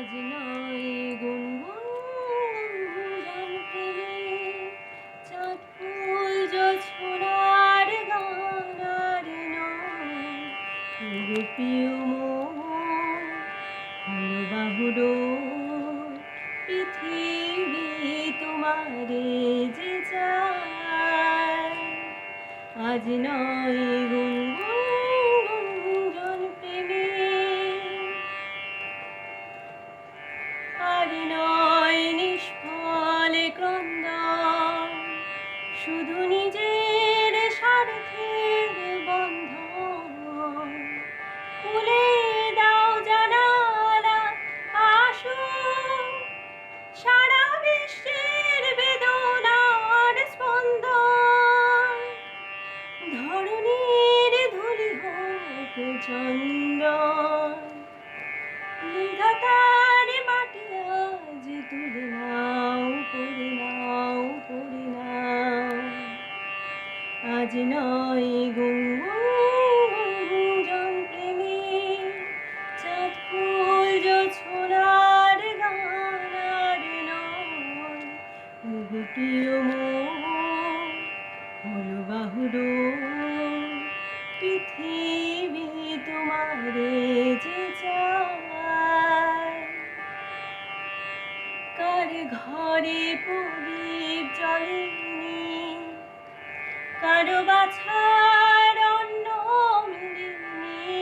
আজ নয় গুনগুন প্রেমে চাঁদ ফুল জোছনার গান আর নয় গো প্রিয় মন হলো বাহুডো পৃথিবী তোমারে যে চায় আজ নয় গুনগুন প্রেমে আর নয় নিষ্ফল ক্রন্দন শুধু নিজের স্বার্থের বন্ধন খুলে দাও জানালা আসো সারা বিশ্বের বেদনার স্পন্দন ধরণীর ধূলি হোক চন্দন বিধাতার মাটি আজ তুলে নাও করে নাও করে নাও আজ নয় গুঞ্জন প্রেমী চাঁদ ফুল জোছনার গান আর নয় গো প্রিয় মন হলো বাহুডো পৃথিবী তোমারে যে চায় কার ঘরে প্রদীপ জ্বলেনি কারো বাছার অন্ন মিলেনি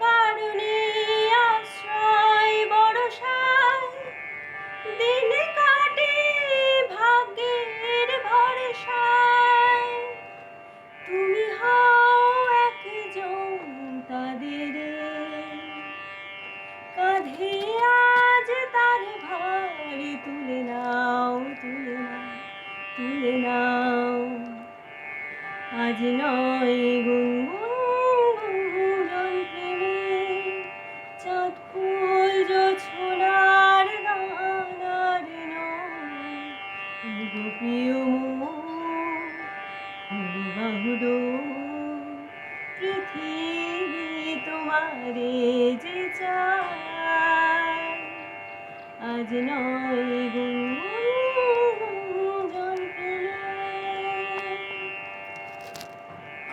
কারণে আশ্রয় বরসায় দিন কাটে ভাগ্যের ভরসায় তুমি হও একজন তাদের কাঁধে আজ তার ভার তুলে নাও তুলে নাও তুলে নাও আজ নয় গুঞ্জন প্রেমে চাঁদ ফুল জোছনার গান আর নয় গো প্রিয় মন হলো বাহুডো পৃথিবী তোমারে যে